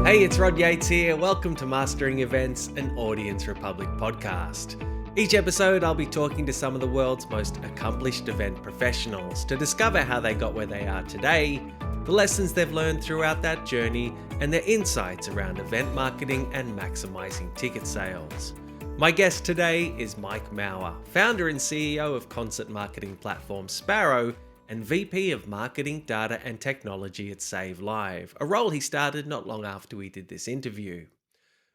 Hey, it's Rod Yates here. Welcome to Mastering Events, an Audience Republic podcast. Each episode, I'll be talking to some of the world's most accomplished event professionals to discover how they got where they are today, the lessons they've learned throughout that journey, and their insights around event marketing and maximizing ticket sales. My guest today is Mike Mauer, founder and CEO of concert marketing platform Sparrow and VP of Marketing, Data and Technology at SaveLive, a role he started not long after we did this interview.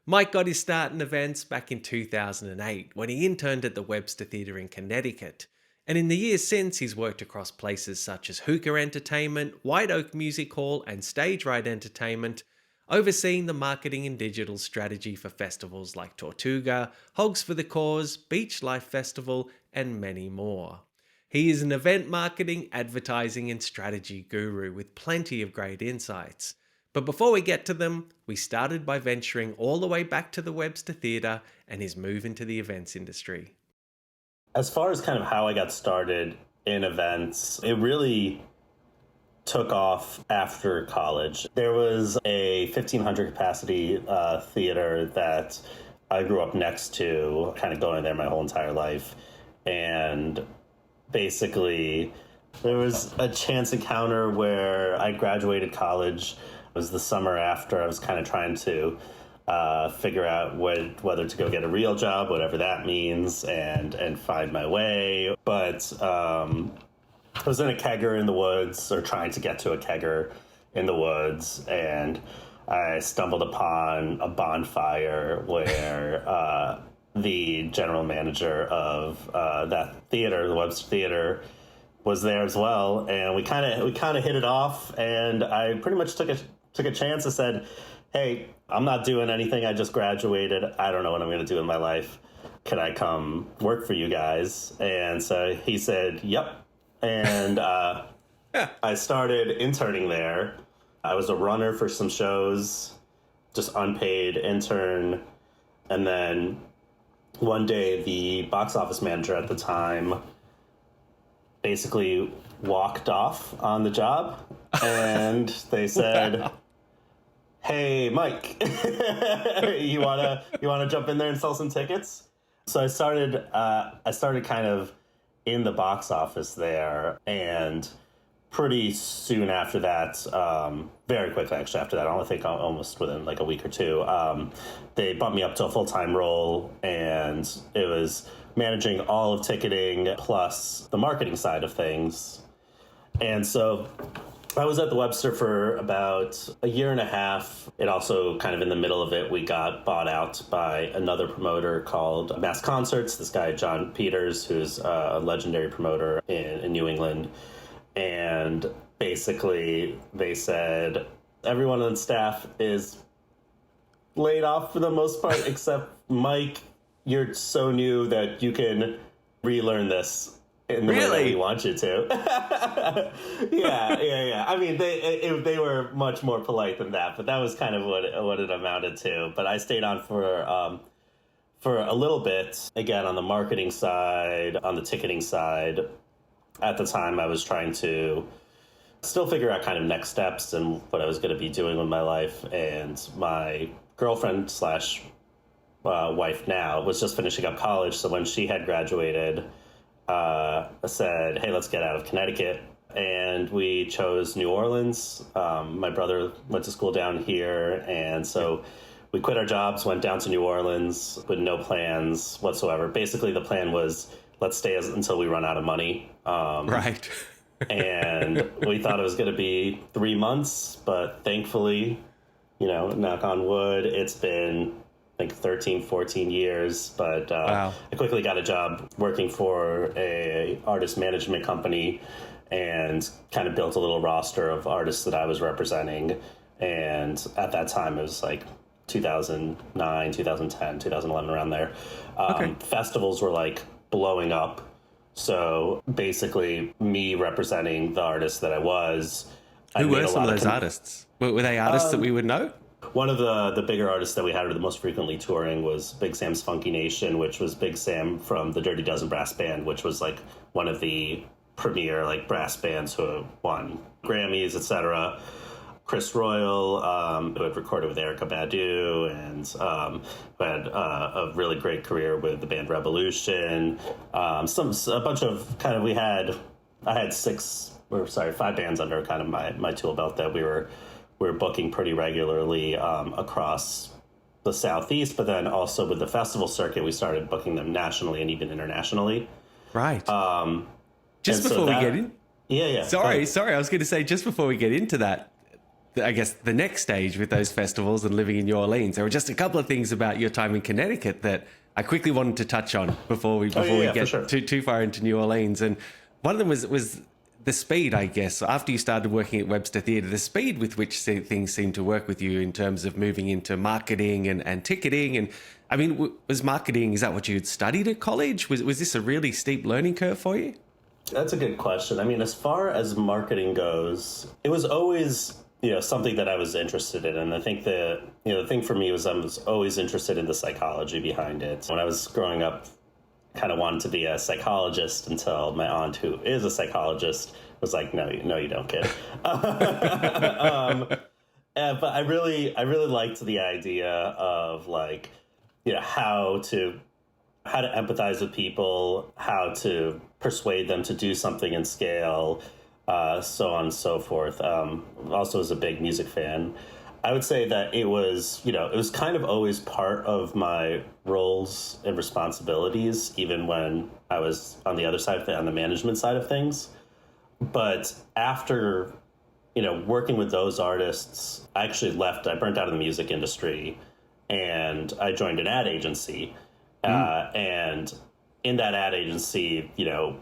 Mike got his start in events back in 2008 when he interned at the Webster Theater in Connecticut, and in the years since he's worked across places such as Huka Entertainment, White Oak Music Hall and Stage Right Entertainment, overseeing the marketing and digital strategy for festivals like Tortuga, Hogs for the Cause, BeachLife Festival, and many more. He is an event marketing, advertising, and strategy guru with plenty of great insights. But before we get to them, we started by venturing all the way back to the Webster Theater and his move into the events industry. As far as kind of how I got started in events, it really took off after college. There was a 1,500 capacity theater that I grew up next to, kind of going there my whole entire life. And basically, there was a chance encounter where I graduated college. It was the summer after I was kind of trying to figure out whether to go get a real job, whatever that means, and find my way. But I was in a kegger in the woods, or trying to get to a kegger in the woods, and I stumbled upon a bonfire where the general manager of that theater, the Webster Theater, was there as well, and we kind of hit it off. And I pretty much took a chance and said, "Hey, I'm not doing anything. I just graduated. I don't know what I'm going to do in my life. Can I come work for you guys?" And so he said, "Yep." And I started interning there. I was a runner for some shows, just unpaid intern, and then one day, the box office manager at the time basically walked off on the job, and they said, "Wow. Hey, Mike, you wanna jump in there and sell some tickets?" So I started kind of in the box office there, and pretty soon after that, very quickly actually after that, I think almost within like a week or two, they bumped me up to a full-time role, and it was managing all of ticketing plus the marketing side of things. And so I was at the Webster for about a year and a half. It also, kind of in the middle of it, we got bought out by another promoter called Mass Concerts, this guy John Peters, who's a legendary promoter in New England. And basically they said everyone on staff is laid off for the most part, except Mike, you're so new that you can relearn this in the way that we want you to. Yeah. I mean, they were much more polite than that, but that was kind of what it amounted to. But I stayed on for a little bit, again, on the marketing side, on the ticketing side. At the time, I was trying to still figure out kind of next steps and what I was going to be doing with my life. And my girlfriend slash wife now was just finishing up college. So when she had graduated, I said, "Hey, let's get out of Connecticut." And we chose New Orleans. My brother went to school down here. And so we quit our jobs, went down to New Orleans with no plans whatsoever. Basically, the plan was, let's stay until we run out of money. Right. And we thought it was going to be 3 months, but thankfully, knock on wood, it's been, I think, 13, 14 years. But wow. I quickly got a job working for a artist management company and kind of built a little roster of artists that I was representing. And at that time, it was like 2009, 2010, 2011, around there. Festivals were like blowing up. So basically, me representing the artist that I was. Who were some of those artists? Were they artists that we would know? One of the bigger artists that we had, or the most frequently touring, was Big Sam's Funky Nation, which was Big Sam from the Dirty Dozen Brass Band, which was like one of the premier like brass bands who won Grammys, etc. Chris Royal, who had recorded with Erykah Badu, and who had a really great career with the band Revolution. A bunch of I had 5 bands under kind of my tool belt that we were booking pretty regularly across the Southeast, but then also with the festival circuit, we started booking them nationally and even internationally. Right. Just before we get in. Yeah. Sorry. I was going to say, just before we get into that, I guess the next stage with those festivals and living in New Orleans, there were just a couple of things about your time in Connecticut that I quickly wanted to touch on before we get too far into New Orleans. And one of them was the speed, I guess. After you started working at Webster Theater, the speed with which things seemed to work with you in terms of moving into marketing and ticketing. And I mean, was marketing, is that what you had studied at college? Was this a really steep learning curve for you? That's a good question. I mean, as far as marketing goes, it was always, something that I was interested in. And I think the thing for me was I was always interested in the psychology behind it. When I was growing up, kind of wanted to be a psychologist until my aunt, who is a psychologist, was like, no, you don't, kid. But I really liked the idea of like, how to empathize with people, how to persuade them to do something in scale, so on and so forth. Also was a big music fan. I would say that it was kind of always part of my roles and responsibilities, even when I was on the other side on the management side of things. But after, working with those artists, I actually left. I burnt out of the music industry, and I joined an ad agency. And in that ad agency,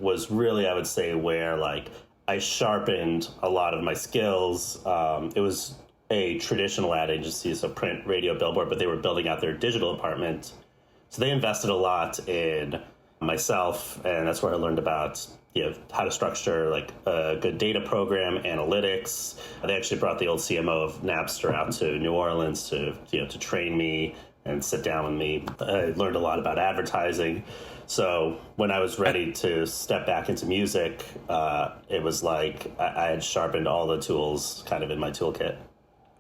was really, I would say, where like I sharpened a lot of my skills. It was a traditional ad agency, so print, radio, billboard, but they were building out their digital department. So they invested a lot in myself, and that's where I learned about how to structure like a good data program, analytics. They actually brought the old CMO of Napster out to New Orleans to train me and sit down with me. I learned a lot about advertising. So when I was ready to step back into music, it was like I had sharpened all the tools kind of in my toolkit.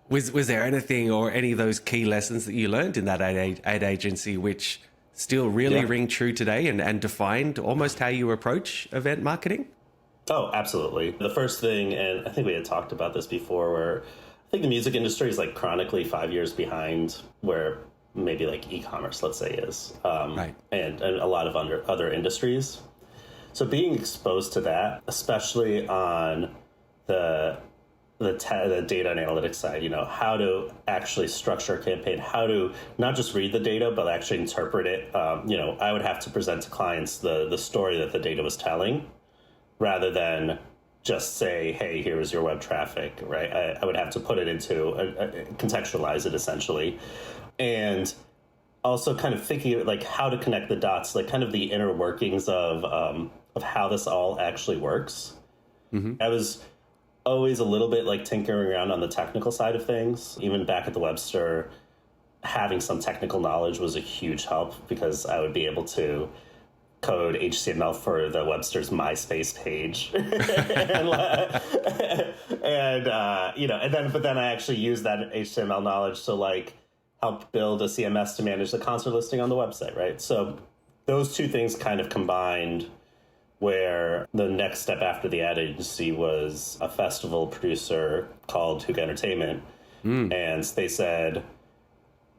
Was there anything or any of those key lessons that you learned in that ad agency which still really ring true today and defined almost how you approach event marketing? Oh, absolutely. The first thing, and I think we had talked about this before, where I think the music industry is like chronically 5 years behind where maybe like e-commerce, let's say, is, right. and a lot of other industries. So being exposed to that, especially on the data and analytics side, how to actually structure a campaign, how to not just read the data, but actually interpret it. I would have to present to clients the story that the data was telling rather than just say, hey, here's your web traffic, right? I would have to put it into, contextualize it essentially. And also kind of thinking like how to connect the dots, like kind of the inner workings of how this all actually works. Mm-hmm. I was always a little bit like tinkering around on the technical side of things. Even back at the Webster, having some technical knowledge was a huge help because I would be able to code HTML for the Webster's MySpace page. But then I actually use that HTML knowledge to like help build a CMS to manage the concert listing on the website, right? So those two things kind of combined, where the next step after the ad agency was a festival producer called Huka Entertainment. And they said,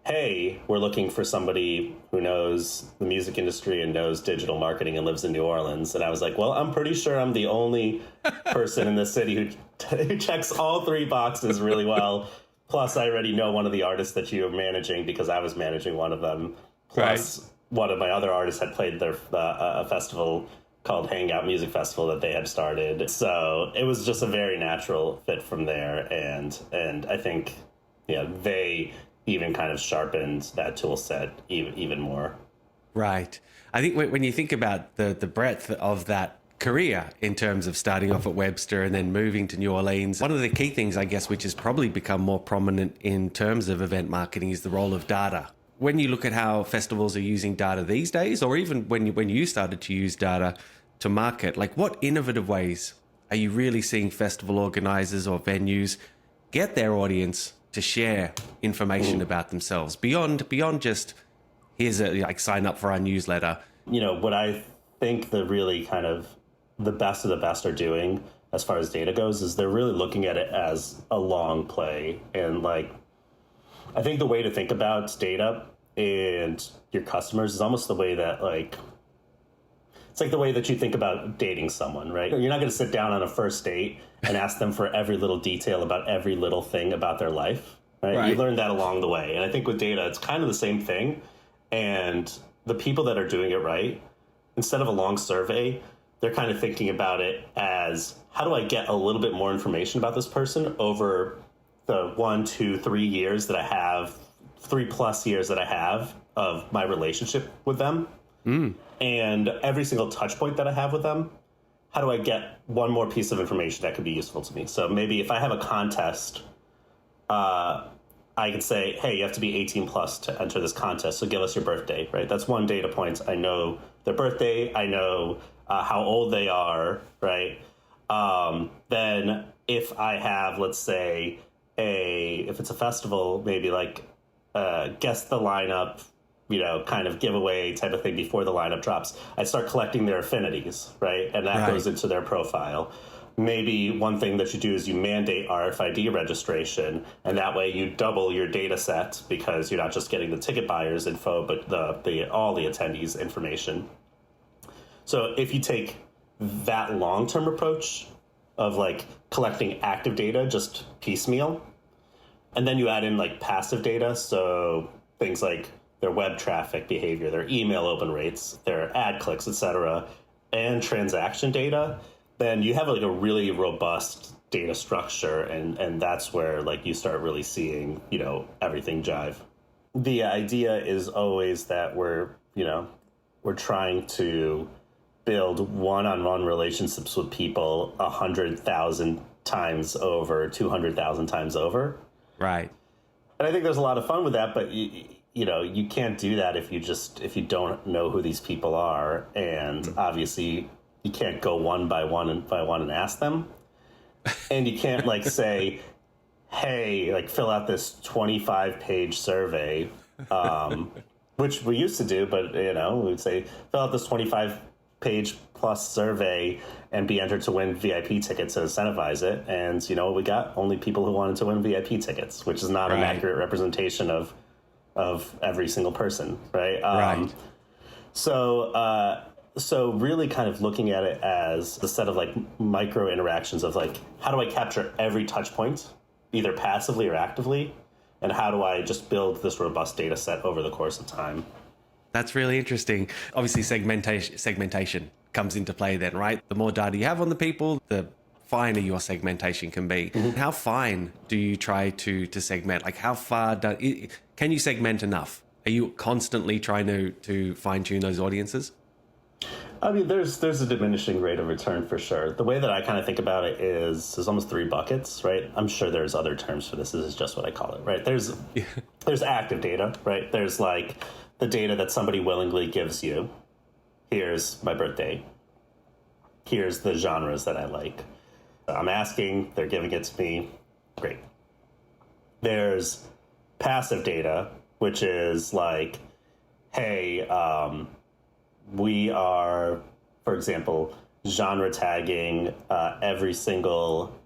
hey, we're looking for somebody who knows the music industry and knows digital marketing and lives in New Orleans. And I was like, well, I'm pretty sure I'm the only person in this city who checks all 3 boxes really well. Plus, I already know one of the artists that you're managing because I was managing one of them. Plus, one of my other artists had played a festival called Hangout Music Festival that they had started. So it was just a very natural fit from there. And I think, they even kind of sharpened that tool set even more. Right. I think when you think about the breadth of that career in terms of starting off at Webster and then moving to New Orleans, one of the key things, I guess, which has probably become more prominent in terms of event marketing is the role of data. When you look at how festivals are using data these days, or even when you started to use data to market, like what innovative ways are you really seeing festival organizers or venues get their audience to share information about themselves beyond just here's a like sign up for our newsletter? What I think the really kind of the best of the best are doing as far as data goes is they're really looking at it as a long play. And like, I think the way to think about data and your customers is almost the way that like, it's like the way that you think about dating someone, right? You're not going to sit down on a first date and ask them for every little detail about every little thing about their life, right? You learn that along the way. And I think with data, it's kind of the same thing. And the people that are doing it right, instead of a long survey, they're kind of thinking about it as, how do I get a little bit more information about this person over the 1, 2, 3 years that I have, 3+ years that I have of my relationship with them? And every single touch point that I have with them, how do I get one more piece of information that could be useful to me? So maybe if I have a contest, I could say, hey, you have to be 18 plus to enter this contest. So give us your birthday, right? That's one data point. I know their birthday. I know how old they are, right? Then if I have, let's say, if it's a festival, maybe like guess the lineup, kind of giveaway type of thing before the lineup drops. I start collecting their affinities, right? And that goes into their profile. Maybe one thing that you do is you mandate RFID registration, and that way you double your data set because you're not just getting the ticket buyers info, but all the attendees information. So if you take that long-term approach of like collecting active data, just piecemeal, and then you add in like passive data, so things like their web traffic behavior, their email open rates, their ad clicks, etc., and transaction data, then you have like a really robust data structure, and that's where like you start really seeing, everything jive. The idea is always that we're trying to build one-on-one relationships with people 100,000 times over, 200,000 times over. Right. And I think there's a lot of fun with that, but you can't do that if you don't know who these people are, and obviously you can't go one by one and ask them, and you can't like say, hey, like fill out this 25-page survey, which we used to do, but we'd say fill out this 25-page plus survey and be entered to win VIP tickets to incentivize it. And we got only people who wanted to win VIP tickets, which is not an accurate representation of every single person, right? So really kind of looking at it as a set of like micro interactions of like, how do I capture every touch point, either passively or actively? And how do I just build this robust data set over the course of time? That's really interesting. Obviously, segmentation comes into play then, right? The more data you have on the people, the finer your segmentation can be. How fine do you try to segment? Like how far can you segment enough? Are you constantly trying to fine tune those audiences? I mean, there's a diminishing rate of return for sure. The way that I kind of think about it is there's almost 3 buckets, right? I'm sure there's other terms for this. This is just what I call it, right? There's active data, right? There's like the data that somebody willingly gives you. Here's my birthday. Here's the genres that I like. I'm asking, they're giving it to me. Great. There's passive data, which is like, hey, we are, for example, genre tagging every single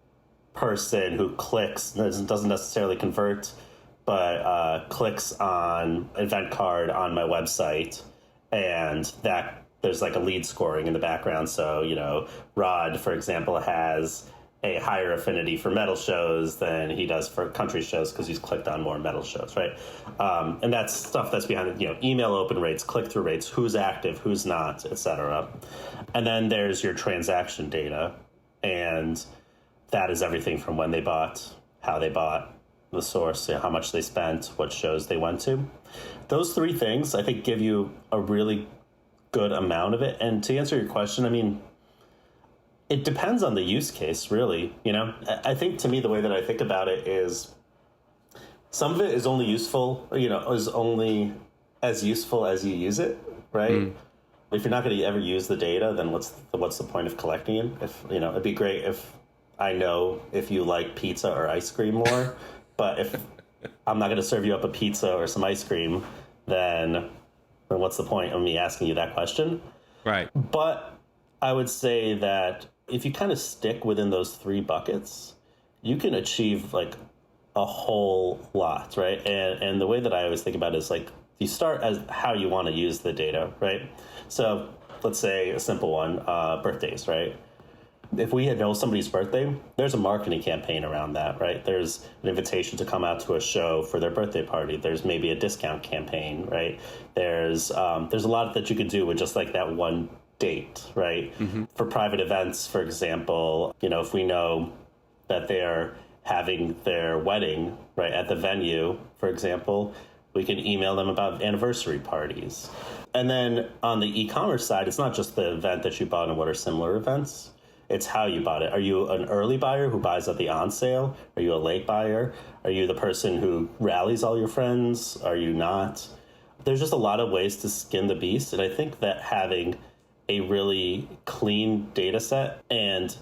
person who clicks, doesn't necessarily convert, but clicks on event card on my website, and that there's like a lead scoring in the background. So, Rod, for example, has a higher affinity for metal shows than he does for country shows because he's clicked on more metal shows, right? And that's stuff that's behind it, email open rates, click-through rates, who's active, who's not, etc. And then there's your transaction data, and that is everything from when they bought, how they bought, the source, how much they spent, what shows they went to. Those 3 things, I think, give you a really good amount of it. And to answer your question, I mean, it depends on the use case, really. I think to me, the way that I think about it is some of it is only useful, is only as useful as you use it, right? If you're not going to ever use the data, then what's the point of collecting it? If, it'd be great if I know if you like pizza or ice cream more, but if I'm not going to serve you up a pizza or some ice cream, then what's the point of me asking you that question? Right. But I would say that if you kind of stick within those three buckets, you can achieve like a whole lot, right? And the way that I always think about it is like you start as how you want to use the data, right? So let's say a simple one, birthdays, right? If we know somebody's birthday, there's a marketing campaign around that, right? There's an invitation to come out to a show for their birthday party. There's maybe a discount campaign, right? There's a lot that you could do with just like that one date, right? For private events, for example, you know, if we know that they're having their wedding, right, at the venue, for example, we can email them about anniversary parties. And then on the e-commerce side, it's not just the event that you bought and what are similar events. It's how you bought it. Are you an early buyer who buys at the on sale? Are you a late buyer? Are you the person who rallies all your friends? Are you not? There's just a lot of ways to skin the beast. And I think that having a really clean data set, and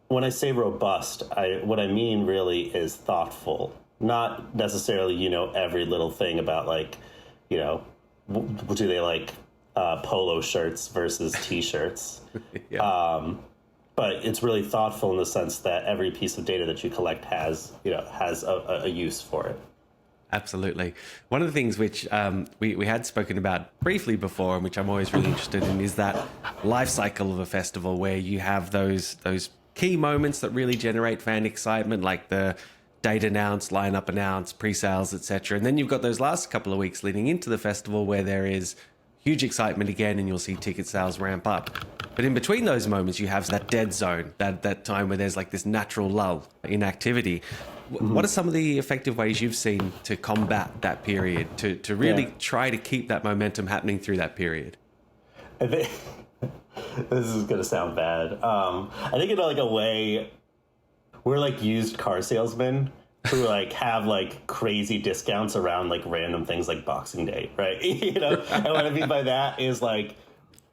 when I say robust, what I mean really is thoughtful, not necessarily, you know, every little thing about like, you know, do they like polo shirts versus T-shirts? Yeah. But it's really thoughtful in the sense that every piece of data that you collect has a use for it. Absolutely. One of the things which we had spoken about briefly before, and which I'm always really interested in, is that life cycle of a festival where you have those key moments that really generate fan excitement, like the date announced, lineup announced, pre-sales, etc. And then you've got those last couple of weeks leading into the festival where there is huge excitement again, and you'll see ticket sales ramp up. But in between those moments, you have that dead zone, that time where there's like this natural lull in activity. What are some of the effective ways you've seen to combat that period, to really try to keep that momentum happening through that period? I think this is going to sound bad. I think in like a way, we're like used car salesmen who like have like crazy discounts around like random things like Boxing Day, right? You know, and what I mean by that is like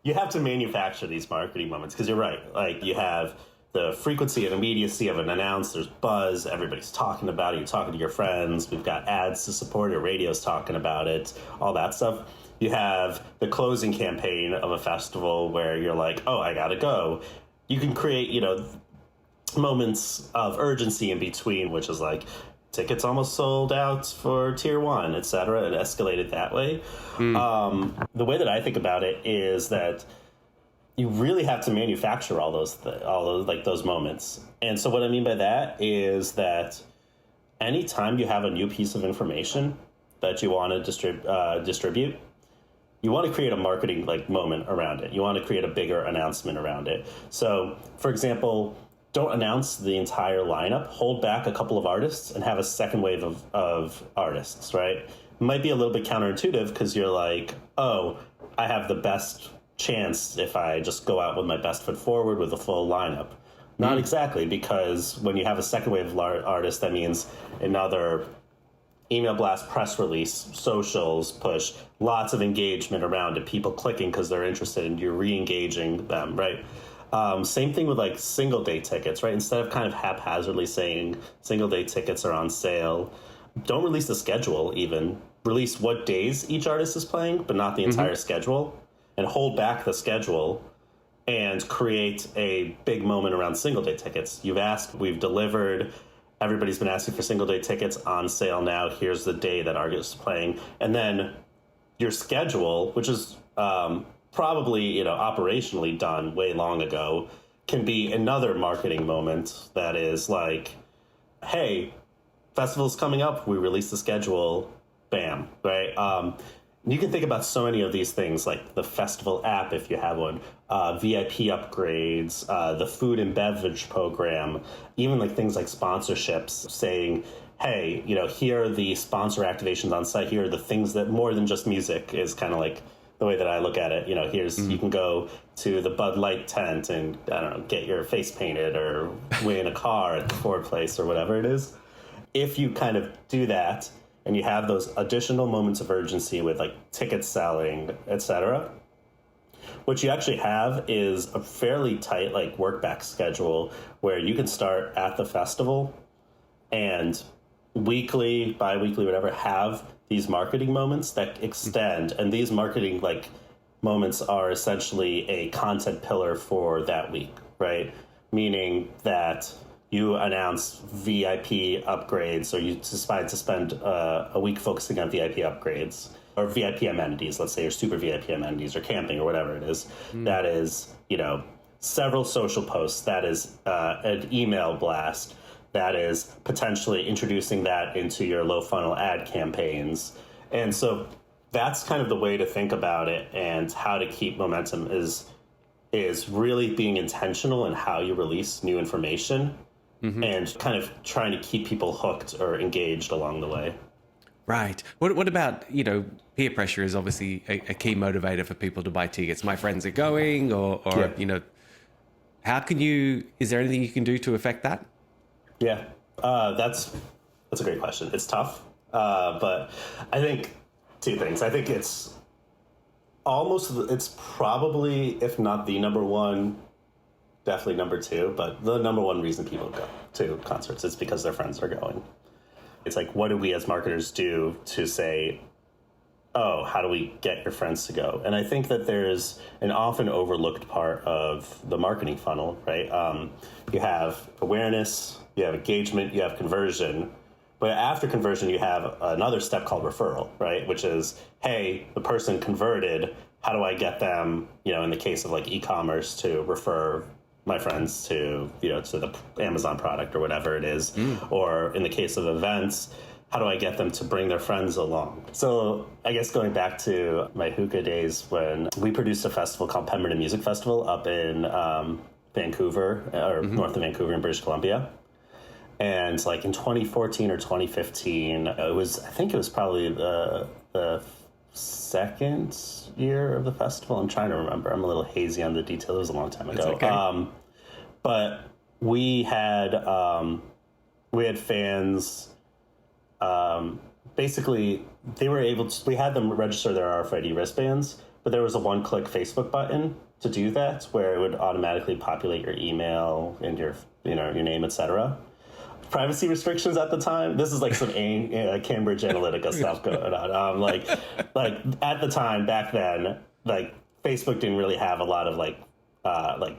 you have to manufacture these marketing moments because you're right. Like you have the frequency and immediacy of an announce. There's buzz. Everybody's talking about it. You're talking to your friends. We've got ads to support it. Radio's talking about it. All that stuff. You have the closing campaign of a festival where you're like, oh, I gotta go. You can create, you know, moments of urgency in between, which is like tickets almost sold out for tier one, etc. It escalated that way. The way that I think about it is that you really have to manufacture all those like those moments. And so what I mean by that is that anytime you have a new piece of information that you want to distribute, you want to create a marketing like moment around it. You want to create a bigger announcement around it. So, for example, don't announce the entire lineup. Hold back a couple of artists and have a second wave of artists, right? It might be a little bit counterintuitive because you're like, oh, I have the best chance if I just go out with my best foot forward with a full lineup. Not exactly, because when you have a second wave of artists, that means another email blast, press release, socials, push, lots of engagement around it, people clicking because they're interested and you're re-engaging them, right? Same thing with like single day tickets, right? Instead of kind of haphazardly saying single day tickets are on sale, don't release the schedule even. Release what days each artist is playing, but not the entire schedule, and hold back the schedule and create a big moment around single day tickets. You've asked, we've delivered, everybody's been asking for single day tickets on sale now. Here's the day that artist is playing. And then your schedule, which is probably, you know, operationally done way long ago, can be another marketing moment that is like, hey, festival's coming up, we release the schedule, bam, right? You can think about so many of these things, like the festival app, if you have one, VIP upgrades, the food and beverage program, even like things like sponsorships saying, hey, you know, here are the sponsor activations on site. Here are the things that more than just music is kind of like the way that I look at it. You know, here's, you can go to the Bud Light tent and, I don't know, get your face painted or win a car at the Ford place or whatever it is. If you kind of do that, and you have those additional moments of urgency with like ticket selling, etc., What you actually have is a fairly tight like work back schedule where you can start at the festival and weekly, bi-weekly, whatever, have these marketing moments that extend. And these marketing like moments are essentially a content pillar for that week, right? Meaning that you announce VIP upgrades, or you decide to spend a week focusing on VIP upgrades or VIP amenities, let's say, or super VIP amenities or camping or whatever it is. That is, several social posts. That is an email blast. That is potentially introducing that into your low funnel ad campaigns. And so that's kind of the way to think about it, and how to keep momentum is really being intentional in how you release new information and kind of trying to keep people hooked or engaged along the way. Right. What about, peer pressure is obviously a key motivator for people to buy tickets. My friends are going, or how can is there anything you can do to affect that? Yeah, that's a great question. It's tough, but I think two things. I think it's probably, if not the number one, definitely number two, but the number one reason people go to concerts is because their friends are going. It's like, what do we as marketers do to say, oh, how do we get your friends to go? And I think that there's an often overlooked part of the marketing funnel, right? You have awareness, you have engagement, you have conversion. But after conversion, you have another step called referral, right? Which is, hey, the person converted. How do I get them, in the case of like e-commerce, to refer my friends to, to the Amazon product or whatever it is. Or in the case of events, how do I get them to bring their friends along? So I guess going back to my Huka days, when we produced a festival called Pemberton Music Festival up in Vancouver, or north of Vancouver in British Columbia. And like in 2014 or 2015, I think it was probably the second year of the festival. I'm trying to remember. I'm a little hazy on the details. It was a long time ago. Okay. But we had fans. Basically, we had them register their RFID wristbands, but there was a one-click Facebook button to do that, where it would automatically populate your email and your name, etc. Privacy restrictions at the time. This is like some Cambridge Analytica stuff going on. Like at the time back then, like Facebook didn't really have a lot of like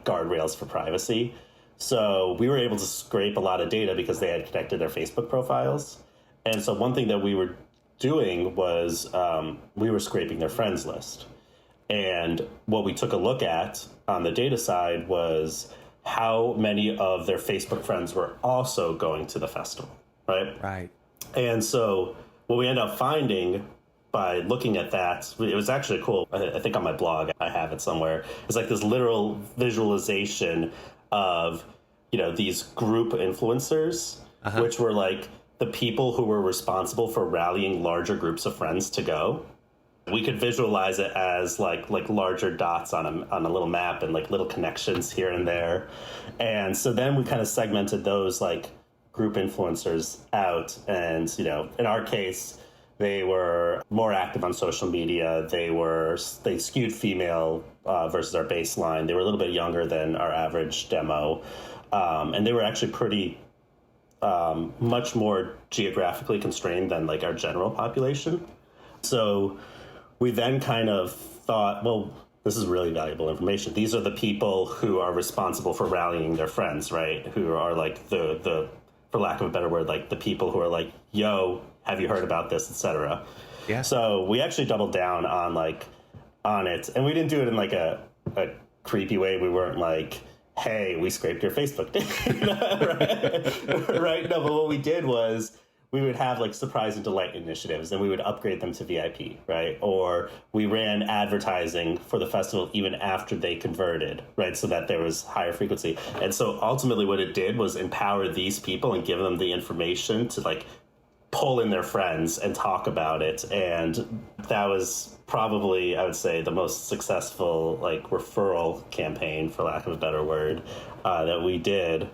guardrails for privacy. So we were able to scrape a lot of data because they had connected their Facebook profiles. And so one thing that we were doing was we were scraping their friends list. And what we took a look at on the data side was how many of their Facebook friends were also going to the festival, right? Right. And so what we ended up finding by looking at that, it was actually cool. I think on my blog, I have it somewhere. It's like this literal visualization of, these group influencers, which were like the people who were responsible for rallying larger groups of friends to go. We could visualize it as like larger dots on a little map and like little connections here and there. And so then we kind of segmented those like group influencers out. And, in our case, they were more active on social media. They skewed female versus our baseline. They were a little bit younger than our average demo. And they were actually pretty much more geographically constrained than like our general population. So we then kind of thought, well, this is really valuable information. These are the people who are responsible for rallying their friends, right? Who are like the for lack of a better word, like the people who are like, yo, have you heard about this, etc. Yeah. So we actually doubled down on it, and we didn't do it in like a creepy way. We weren't like, hey, we scraped your Facebook data, right? No, but what we did was we would have like surprise and delight initiatives, and we would upgrade them to VIP, right? Or we ran advertising for the festival even after they converted, right? So that there was higher frequency. And so ultimately what it did was empower these people and give them the information to like pull in their friends and talk about it. And that was probably, I would say, the most successful like referral campaign, for lack of a better word, that we did.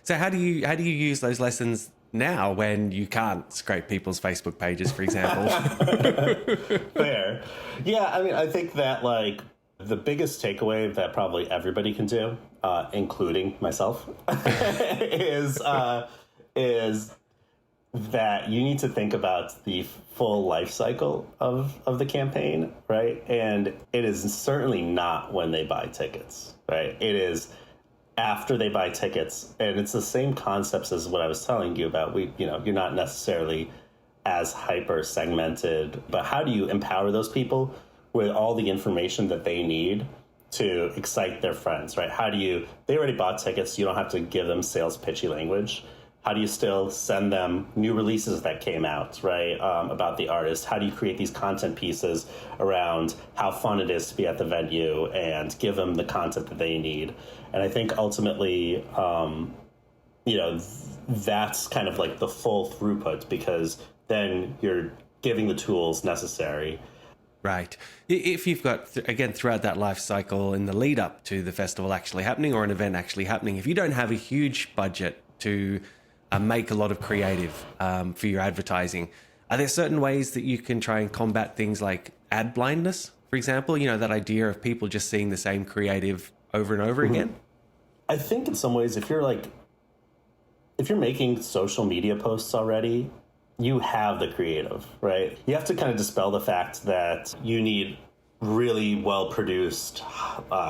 So how do you use those lessons now when you can't scrape people's Facebook pages, for example? Fair. Yeah, I mean, I think that like The biggest takeaway that probably everybody can do, including myself, is that you need to think about the full life cycle of the campaign, right? And it is certainly not when they buy tickets, right? It is after they buy tickets. And it's the same concepts as what I was telling you about. You're not necessarily as hyper segmented, but how do you empower those people with all the information that they need to excite their friends, right? They already bought tickets, you don't have to give them sales pitchy language. How do you still send them new releases that came out, right, about the artist? How do you create these content pieces around how fun it is to be at the venue and give them the content that they need? And I think ultimately, that's kind of like the full throughput, because then you're giving the tools necessary. Right. If you've got, again, throughout that life cycle in the lead up to the festival actually happening or an event actually happening, if you don't have a huge budget to make a lot of creative for your advertising, are there certain ways that you can try and combat things like ad blindness, for example? That idea of people just seeing the same creative over and over again? I think in some ways, if you're making social media posts already, you have the creative, right? You have to kind of dispel the fact that you need really well-produced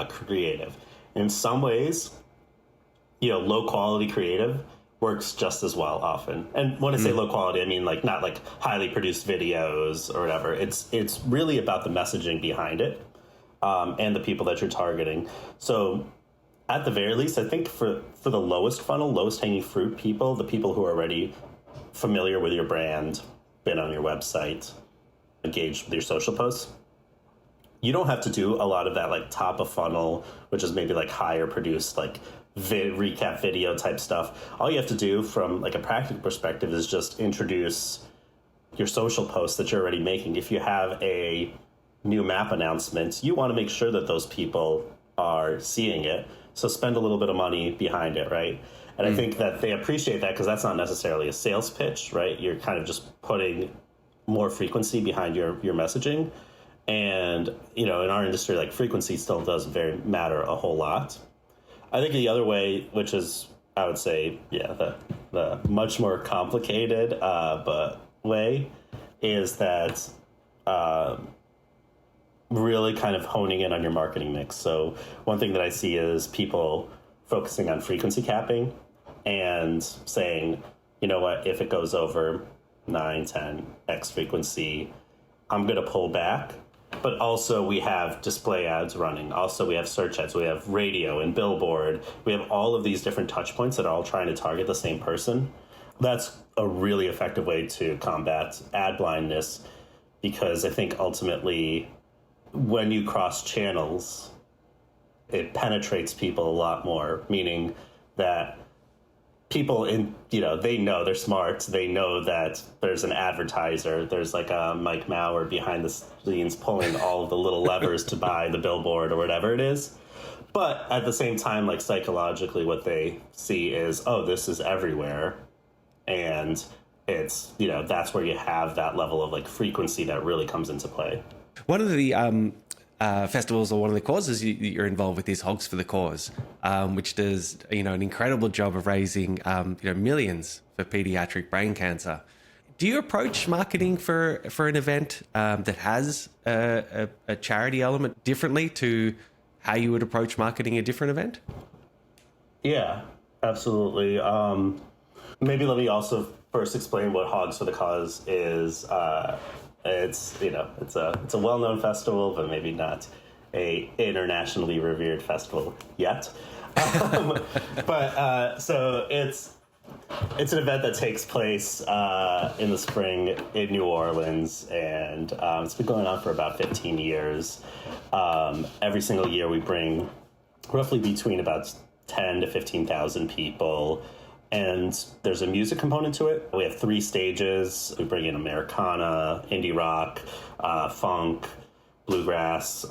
creative. In some ways, low quality creative works just as well often. And when I say low quality, I mean not like highly produced videos or whatever. It's really about the messaging behind it and the people that you're targeting. So at the very least, I think for the lowest funnel, lowest hanging fruit people, the people who are already familiar with your brand, been on your website, engaged with your social posts, you don't have to do a lot of that like top of funnel, which is maybe like higher produced, like recap video type stuff. All you have to do from like a practical perspective is just introduce your social posts that you're already making. If you have a new map announcement, you want to make sure that those people are seeing it. So spend a little bit of money behind it, right? And I think that they appreciate that, because that's not necessarily a sales pitch, right? You're kind of just putting more frequency behind your messaging. And, in our industry, like frequency still does matter a whole lot. I think the other way, which is, I would say, the much more complicated but way, is that really kind of honing in on your marketing mix. So one thing that I see is people focusing on frequency capping and saying, you know what, if it goes over 9, 10, X frequency, I'm going to pull back. But also we have display ads running. Also we have search ads. We have radio and billboard. We have all of these different touch points that are all trying to target the same person. That's a really effective way to combat ad blindness, because I think ultimately when you cross channels, it penetrates people a lot more, meaning that people they know, they're smart. They know that there's an advertiser. There's like a Mike Mauer behind the scenes pulling all of the little levers to buy the billboard or whatever it is. But at the same time, like psychologically, what they see is, oh, this is everywhere. And it's, that's where you have that level of like frequency that really comes into play. One of the festivals, or one of the causes you're involved with, is Hogs for the Cause, which does an incredible job of raising millions for pediatric brain cancer. Do you approach marketing for an event that has a charity element differently to how you would approach marketing a different event? Yeah, absolutely. Maybe let me also first explain what Hogs for the Cause is. It's a well-known festival, but maybe not a internationally revered festival yet. So it's an event that takes place in the spring in New Orleans, and it's been going on for about 15 years. Every single year we bring roughly between about 10 to 15,000 people. And there's a music component to it. We have 3 stages. We bring in Americana, indie rock, funk, bluegrass,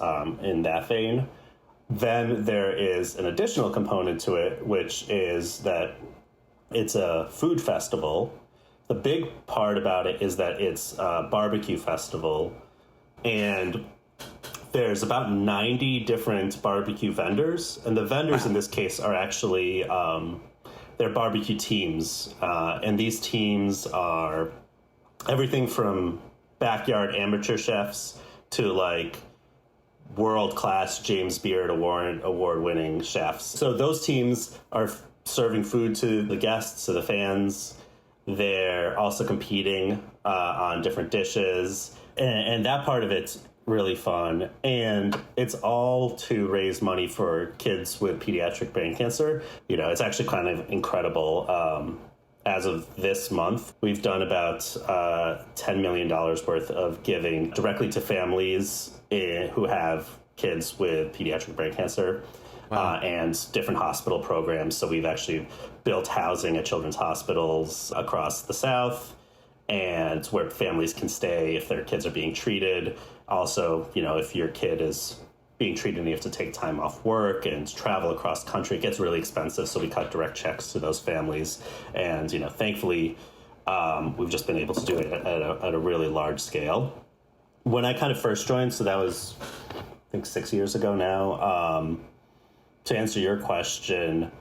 in that vein. Then there is an additional component to it, which is that it's a food festival. The big part about it is that it's a barbecue festival. And there's about 90 different barbecue vendors, and the vendors in this case are actually they're barbecue teams, and these teams are everything from backyard amateur chefs to like world-class James Beard award-winning chefs. So those teams are serving food to the guests, to the fans. They're also competing on different dishes, and that part of it's really fun. And it's all to raise money for kids with pediatric brain cancer. You know, it's actually kind of incredible. As of this month, we've done about $10 million worth of giving directly to families who have kids with pediatric brain cancer. Wow. And different hospital programs. So we've actually built housing at children's hospitals across the South, and where families can stay if their kids are being treated. Also, you know, if your kid is being treated and you have to take time off work and travel across country, it gets really expensive. So we cut direct checks to those families. And, you know, thankfully, we've just been able to do it at a really large scale. When I kind of first joined, so that was, I think, 6 years ago now, to answer your question,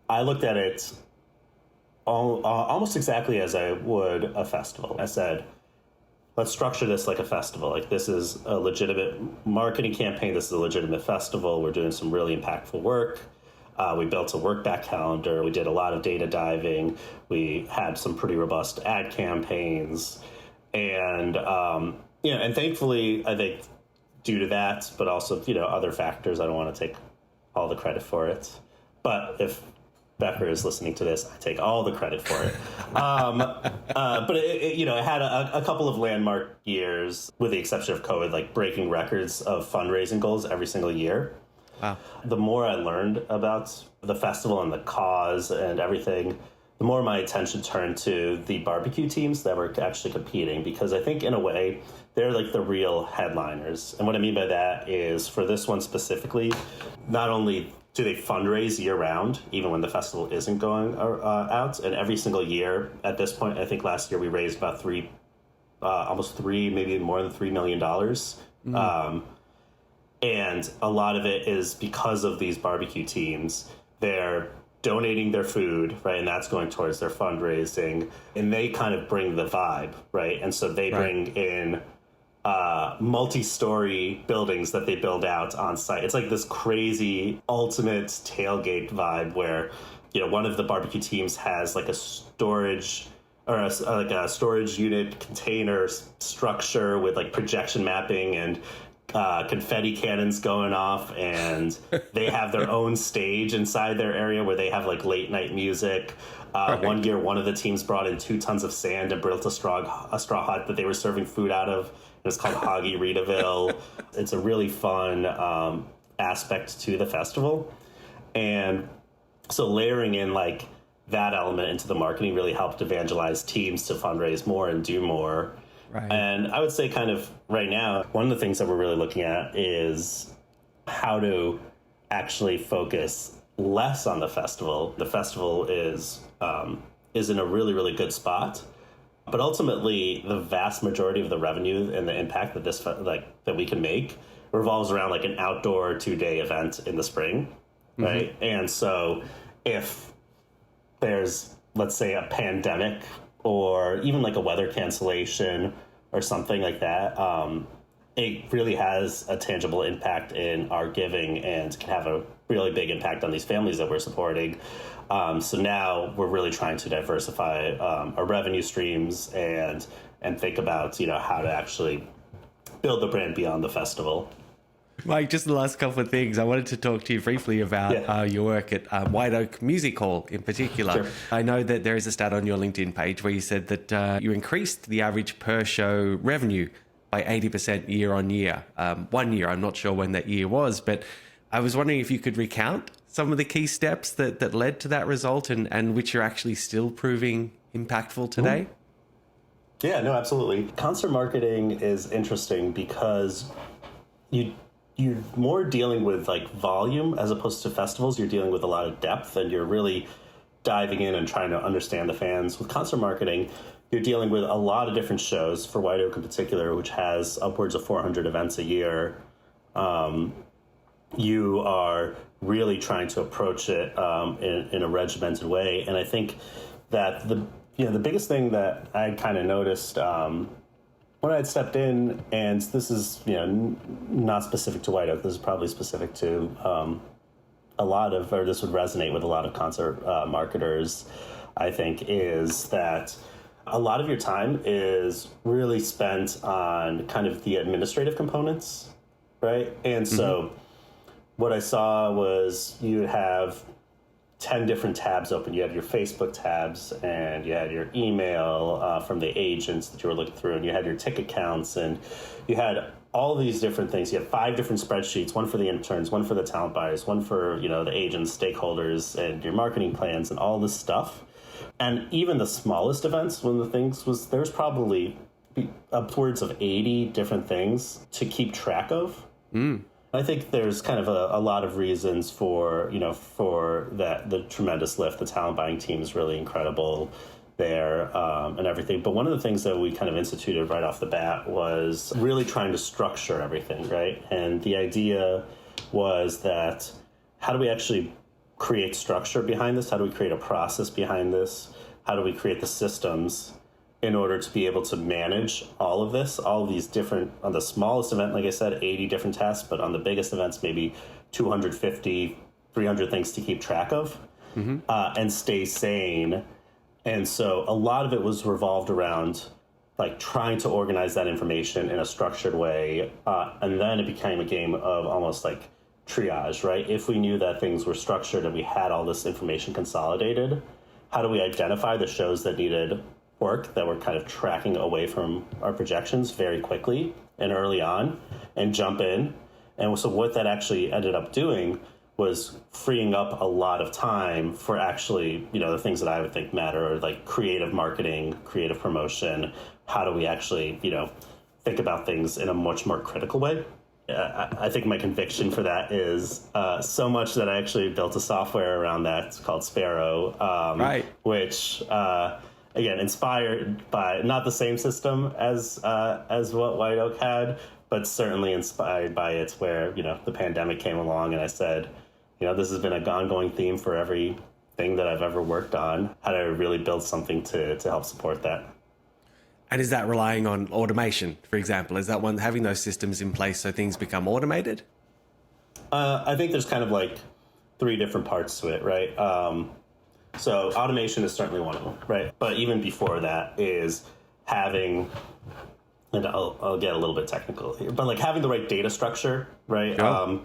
I looked at it almost exactly as I would a festival. I said, let's structure this like a festival. Like, this is a legitimate marketing campaign. This is a legitimate festival. We're doing some really impactful work. We built a work back calendar. We did a lot of data diving. We had some pretty robust ad campaigns. And, you know, and thankfully, I think due to that, but also, you know, other factors, I don't want to take all the credit for it. But if Becker is listening to this, I take all the credit for it. But you know, it had a couple of landmark years, with the exception of COVID, like breaking records of fundraising goals every single year. Wow. The more I learned about the festival and the cause and everything, the more my attention turned to the barbecue teams that were actually competing, because I think in a way they're like the real headliners. And what I mean by that is, for this one specifically, not only do they fundraise year round, even when the festival isn't going out, and every single year at this point, I think last year we raised about almost $3, maybe more than $3 million. And a lot of it is because of these barbecue teams. They're donating their food, right? And that's going towards their fundraising. And they kind of bring the vibe, right? And so they bring in multi-story buildings that they build out on site. It's like this crazy ultimate tailgate vibe where, you know, one of the barbecue teams has like a storage or a storage unit container structure with like projection mapping and confetti cannons going off, and they have their own stage inside their area where they have like late night music. One year, one of the teams brought in 2 tons of sand and built a straw hut that they were serving food out of. It was called Hoggy Readaville. It's a really fun aspect to the festival. And so layering in like that element into the marketing really helped evangelize teams to fundraise more and do more. Right. And I would say kind of right now, one of the things that we're really looking at is how to actually focus less on the festival. The festival is in a really, really good spot. But ultimately, the vast majority of the revenue and the impact that that we can make revolves around like an outdoor 2-day event in the spring, right? Mm-hmm. And so if there's, let's say, a pandemic or even like a weather cancellation or something like that, it really has a tangible impact in our giving and can have a really big impact on these families that we're supporting. So now we're really trying to diversify our revenue streams and think about, you know, how to actually build the brand beyond the festival. Mike, just the last couple of things. I wanted to talk to you briefly about your work at White Oak Music Hall in particular. Sure. I know that there is a stat on your LinkedIn page where you said that you increased the average per show revenue by 80% year on year. 1 year, I'm not sure when that year was, but I was wondering if you could recount some of the key steps that led to that result and which are actually still proving impactful today. Mm-hmm. Yeah, no, absolutely. Concert marketing is interesting because you're more dealing with like volume as opposed to festivals. You're dealing with a lot of depth and you're really diving in and trying to understand the fans. With concert marketing, you're dealing with a lot of different shows, for White Oak in particular, which has upwards of 400 events a year. you are really trying to approach it in a regimented way. And I think that the biggest thing that I kind of noticed when I had stepped in, and this is not specific to White Oak, this is probably specific to this would resonate with a lot of concert marketers, I think, is that a lot of your time is really spent on kind of the administrative components, right? And so what I saw was you would have 10 different tabs open. You had your Facebook tabs, and you had your email from the agents that you were looking through, and you had your ticket counts, and you had all these different things. You had 5 different spreadsheets, one for the interns, one for the talent buyers, one for the agents, stakeholders, and your marketing plans, and all this stuff. And even the smallest events, one of the things was there's probably upwards of 80 different things to keep track of. I think there's kind of a lot of reasons for that, the tremendous lift. The talent buying team is really incredible there, and everything. But one of the things that we kind of instituted right off the bat was really trying to structure everything, right? And the idea was that how do we actually create structure behind this? How do we create a process behind this? How do we create the systems in order to be able to manage all of this, all of these different, on the smallest event, like I said, 80 different tasks, but on the biggest events, maybe 250, 300 things to keep track of and stay sane. And so a lot of it was revolved around like trying to organize that information in a structured way. And then it became a game of almost like triage, right? If we knew that things were structured and we had all this information consolidated, how do we identify the shows that needed work, that were kind of tracking away from our projections very quickly and early on, and jump in? And so what that actually ended up doing was freeing up a lot of time for actually, the things that I would think matter, are like creative marketing, creative promotion. How do we actually, think about things in a much more critical way? I think my conviction for that is so much that I actually built a software around that. It's called Sparrow, which, again, inspired by not the same system as what White Oak had, but certainly inspired by it, where the pandemic came along, and I said, this has been an ongoing theme for everything that I've ever worked on. How do I really build something to help support that? And is that relying on automation, for example? Is that one having those systems in place so things become automated? I think there's kind of like 3 different parts to it, right? So automation is certainly one of them, right? But even before that is having, and I'll get a little bit technical here, but like having the right data structure, right? Yeah.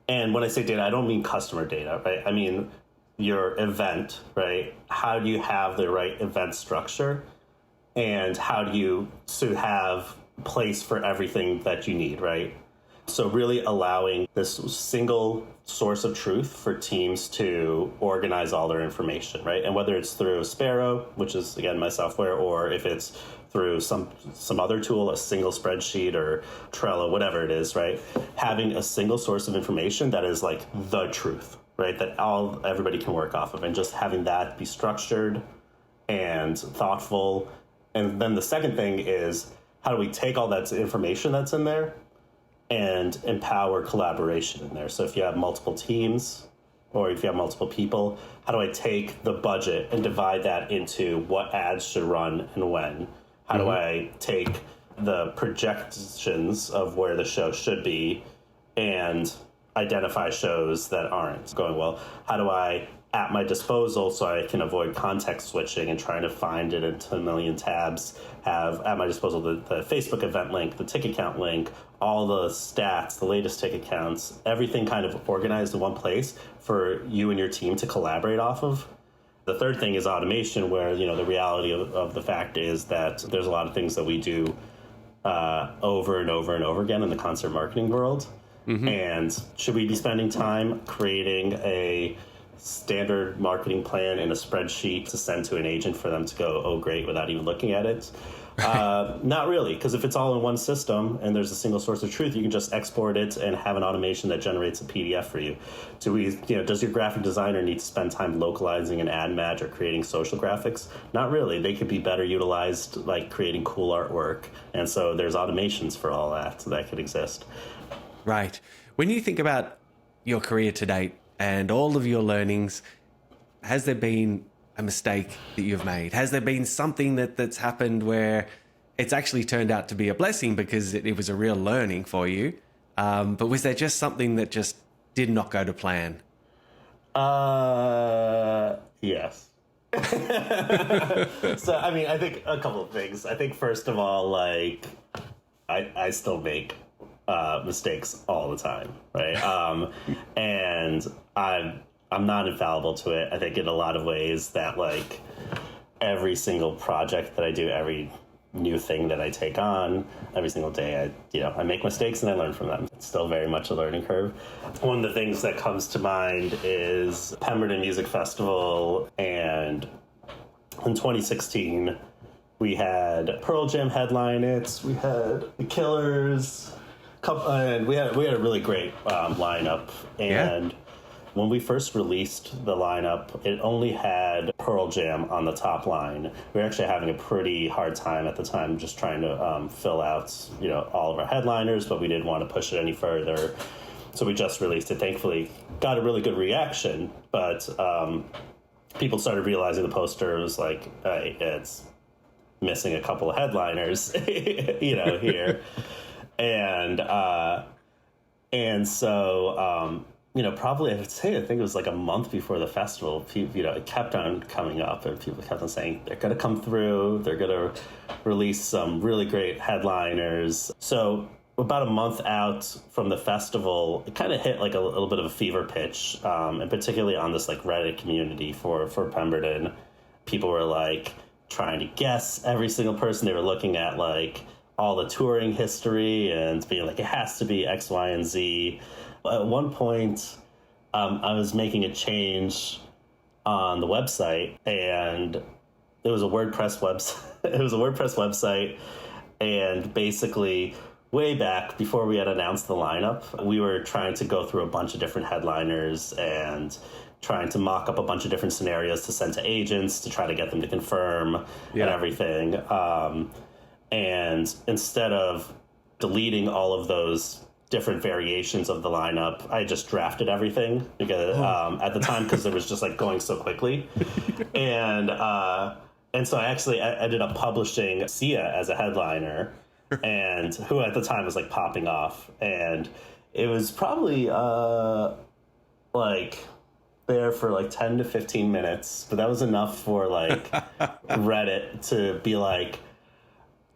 And when I say data, I don't mean customer data, right? I mean your event, right? How do you have the right event structure? And how do you have place for everything that you need, right? So really allowing this single source of truth for teams to organize all their information, right? And whether it's through Sparrow, which is, again, my software, or if it's through some other tool, a single spreadsheet or Trello, whatever it is, right? Having a single source of information that is like the truth, right? That everybody can work off of, and just having that be structured and thoughtful. And then the second thing is, how do we take all that information that's in there and empower collaboration in there? So if you have multiple teams, or if you have multiple people, how do I take the budget and divide that into what ads should run and when? How do I take the projections of where the show should be and identify shows that aren't going well? How do I, at my disposal, so I can avoid context switching and trying to find it into a million tabs, have at my disposal the Facebook event link, the ticket count link, all the stats, the latest ticket counts, everything kind of organized in one place for you and your team to collaborate off of? The third thing is automation, where, the reality of the fact is that there's a lot of things that we do over and over and over again in the concert marketing world. And should we be spending time creating a standard marketing plan in a spreadsheet to send to an agent for them to go, oh, great, without even looking at it? Not really, because if it's all in one system and there's a single source of truth, you can just export it and have an automation that generates a PDF for you. Does your graphic designer need to spend time localizing an ad match or creating social graphics? Not really. They could be better utilized, like creating cool artwork. And so there's automations for all that could exist. Right. When you think about your career to date and all of your learnings, has there been a mistake that you've made? Has there been something that's happened where it's actually turned out to be a blessing because it was a real learning for you? But was there just something that just did not go to plan? Yes. So, I mean, I think a couple of things. I think, first of all, like, I still make mistakes all the time, right? And I'm not infallible to it. I think in a lot of ways that, like, every single project that I do, every new thing that I take on, every single day, I make mistakes and I learn from them. It's still very much a learning curve. One of the things that comes to mind is Pemberton Music Festival, and in 2016, we had Pearl Jam headline it. We had The Killers, and we had a really great lineup. And when we first released the lineup, it only had Pearl Jam on the top line. We were actually having a pretty hard time at the time just trying to fill out, all of our headliners, but we didn't want to push it any further. So we just released it. Thankfully, got a really good reaction, but people started realizing the poster was like, hey, it's missing a couple of headliners, here. And so, probably I think it was like a month before the festival, it kept on coming up and people kept on saying they're going to come through, they're going to release some really great headliners. So about a month out from the festival, it kind of hit like a little bit of a fever pitch, and particularly on this like Reddit community for Pemberton. People were like trying to guess every single person. They were looking at like all the touring history and being like, it has to be X, Y, and Z. At one point, I was making a change on the website, and it was a WordPress website. And basically, way back before we had announced the lineup, we were trying to go through a bunch of different headliners and trying to mock up a bunch of different scenarios to send to agents to try to get them to confirm and everything. And instead of deleting all of those different variations of the lineup, I just drafted everything because at the time, because it was just like going so quickly. And so I ended up publishing Sia as a headliner, and who at the time was like popping off. And it was probably like there for like 10 to 15 minutes, but that was enough for like Reddit to be like,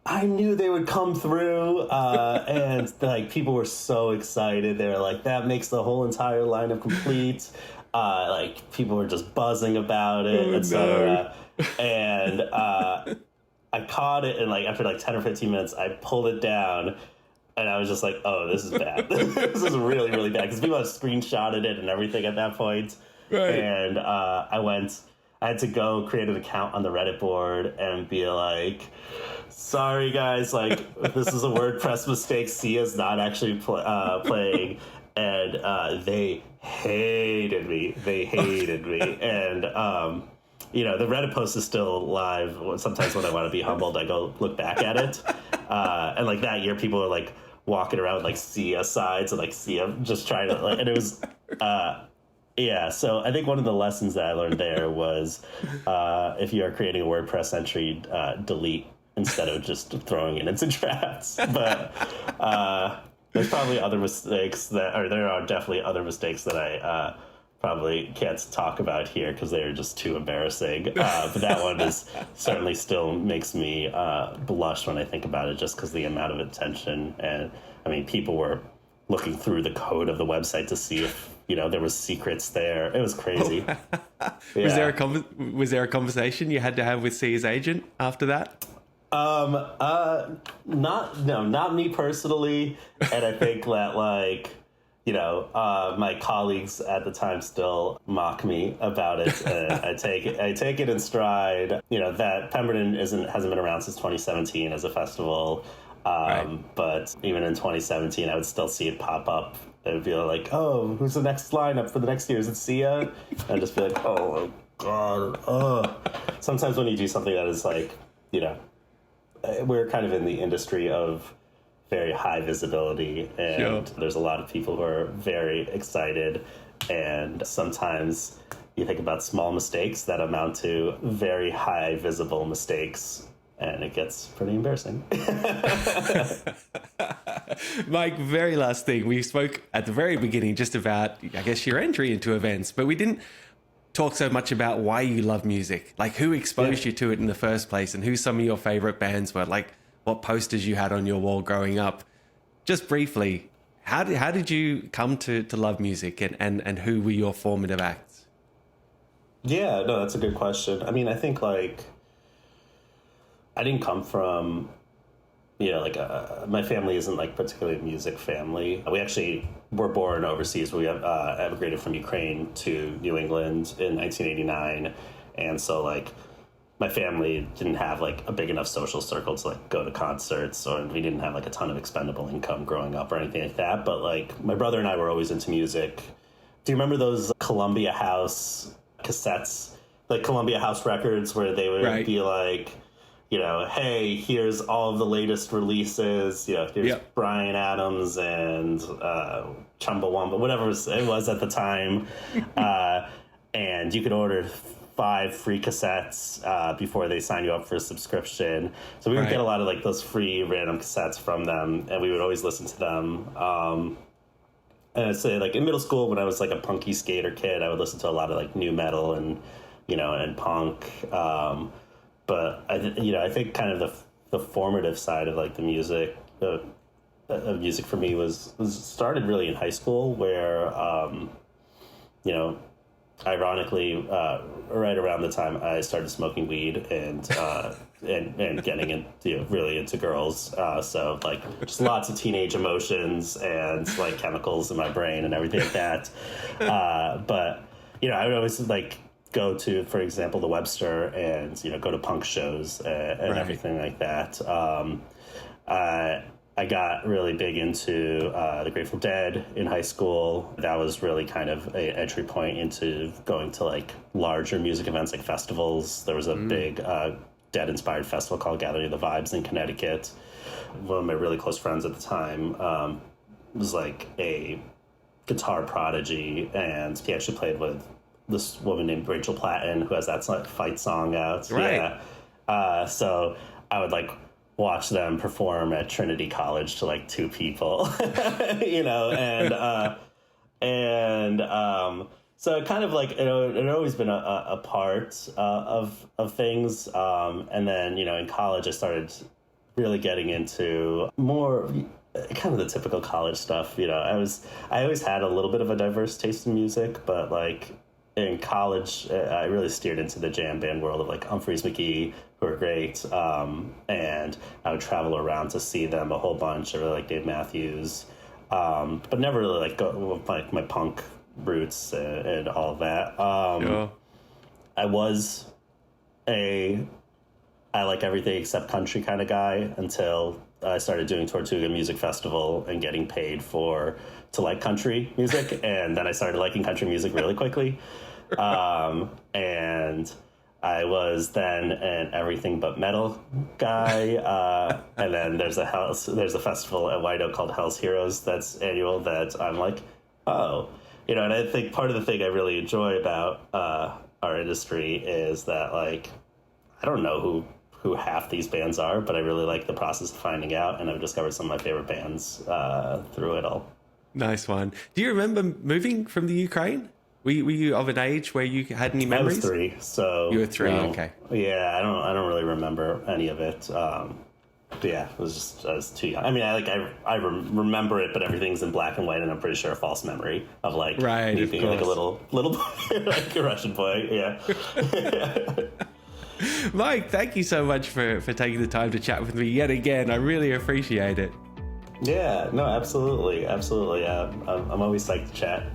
I knew they would come through, and like people were so excited. They were like, that makes the whole entire lineup complete. Like people were just buzzing about it, etc. And I caught it, and like after like 10 or 15 minutes, I pulled it down, and I was just like, oh, this is bad. This is really, really bad, because people had screenshotted it and everything at that point. Right. And I had to go create an account on the Reddit board and be like, sorry guys, like this is a WordPress mistake. Sia's not actually playing, and they hated me. And the Reddit post is still live. Sometimes when I want to be humbled, I go look back at it, and like that year, people are like walking around with like Sia sides and like Sia just trying to like, and it was. Yeah, so I think one of the lessons that I learned there was if you are creating a WordPress entry, delete instead of just throwing it into drafts. But there's probably other mistakes there are definitely other mistakes that I probably can't talk about here because they are just too embarrassing. But that one is certainly still makes me blush when I think about it, just because the amount of attention. And I mean, people were looking through the code of the website to see if there was secrets there. It was crazy. Yeah. Was there a conversation you had to have with Sia's agent after that? Not me personally. And I think that like, my colleagues at the time still mock me about it. And I take it in stride. That Pemberton hasn't been around since 2017 as a festival. Right. But even in 2017, I would still see it pop up. It would be like, oh, who's the next lineup for the next year? Is it Sia? I'd just be like, oh, God. Sometimes when you do something that is like, we're kind of in the industry of very high visibility, and there's a lot of people who are very excited, and sometimes you think about small mistakes that amount to very high visible mistakes, and it gets pretty embarrassing. Mike, very last thing. We spoke at the very beginning just about, I guess, your entry into events, but we didn't talk so much about why you love music, like who exposed you to it in the first place, and who some of your favorite bands were, like what posters you had on your wall growing up. Just briefly, how did you come to love music, and who were your formative acts? Yeah, no, that's a good question. I mean, I think like I didn't come from, my family isn't like particularly a music family. We actually were born overseas. We emigrated from Ukraine to New England in 1989. And so like my family didn't have like a big enough social circle to like go to concerts, or we didn't have like a ton of expendable income growing up or anything like that. But like my brother and I were always into music. Do you remember those Columbia House cassettes, like Columbia House records, where they would be like, hey, here's all of the latest releases, here's Bryan Adams and Chumbawamba, whatever it was at the time. And you could order 5 free cassettes before they sign you up for a subscription. So we would get a lot of like those free random cassettes from them, and we would always listen to them. And I'd say like in middle school, when I was like a punky skater kid, I would listen to a lot of like new metal and, and punk. But I think kind of the formative side of like the music, of music for me was started really in high school, where, ironically, right around the time I started smoking weed and getting really into girls. So like just lots of teenage emotions and like chemicals in my brain and everything like that. But I would always like go to, for example, the Webster and, go to punk shows and everything like that. I got really big into the Grateful Dead in high school. That was really kind of an entry point into going to like larger music events, like festivals. There was a big Dead-inspired festival called Gathering of the Vibes in Connecticut. One of my really close friends at the time was like a guitar prodigy, and he actually played with this woman named Rachel Platten, who has that Fight song out. Right. Yeah. So I would like watch them perform at Trinity College to like 2 people, so it kind of like, it had always been a part of things. And then, in college, I started really getting into more kind of the typical college stuff. I always had a little bit of a diverse taste in music, but like in college, I really steered into the jam band world of like Humphreys McGee, who are great. And I would travel around to see them a whole bunch. I really like Dave Matthews, but never really like go with like my punk roots and all that. I was I like everything except country kind of guy until I started doing Tortuga Music Festival and getting paid to like country music. And then I started liking country music really quickly. And I was then an everything but metal guy. And then there's a festival at White Oak called Hell's Heroes that's annual, that I'm like, oh, and I think part of the thing I really enjoy about our industry is that like, I don't know who half these bands are, but I really like the process of finding out, and I've discovered some of my favorite bands through it all. Nice one. Do you remember moving from the Ukraine? Were you of an age where you had any memories? I was 3, so... You were 3, okay. Yeah, I don't really remember any of it. But yeah, I was too young. I mean, I remember it, but everything's in black and white, and I'm pretty sure a false memory of like me being like a little like a Russian boy. Yeah. Mike, thank you so much for taking the time to chat with me yet again. I really appreciate it. Yeah, no, absolutely. I'm always psyched to chat.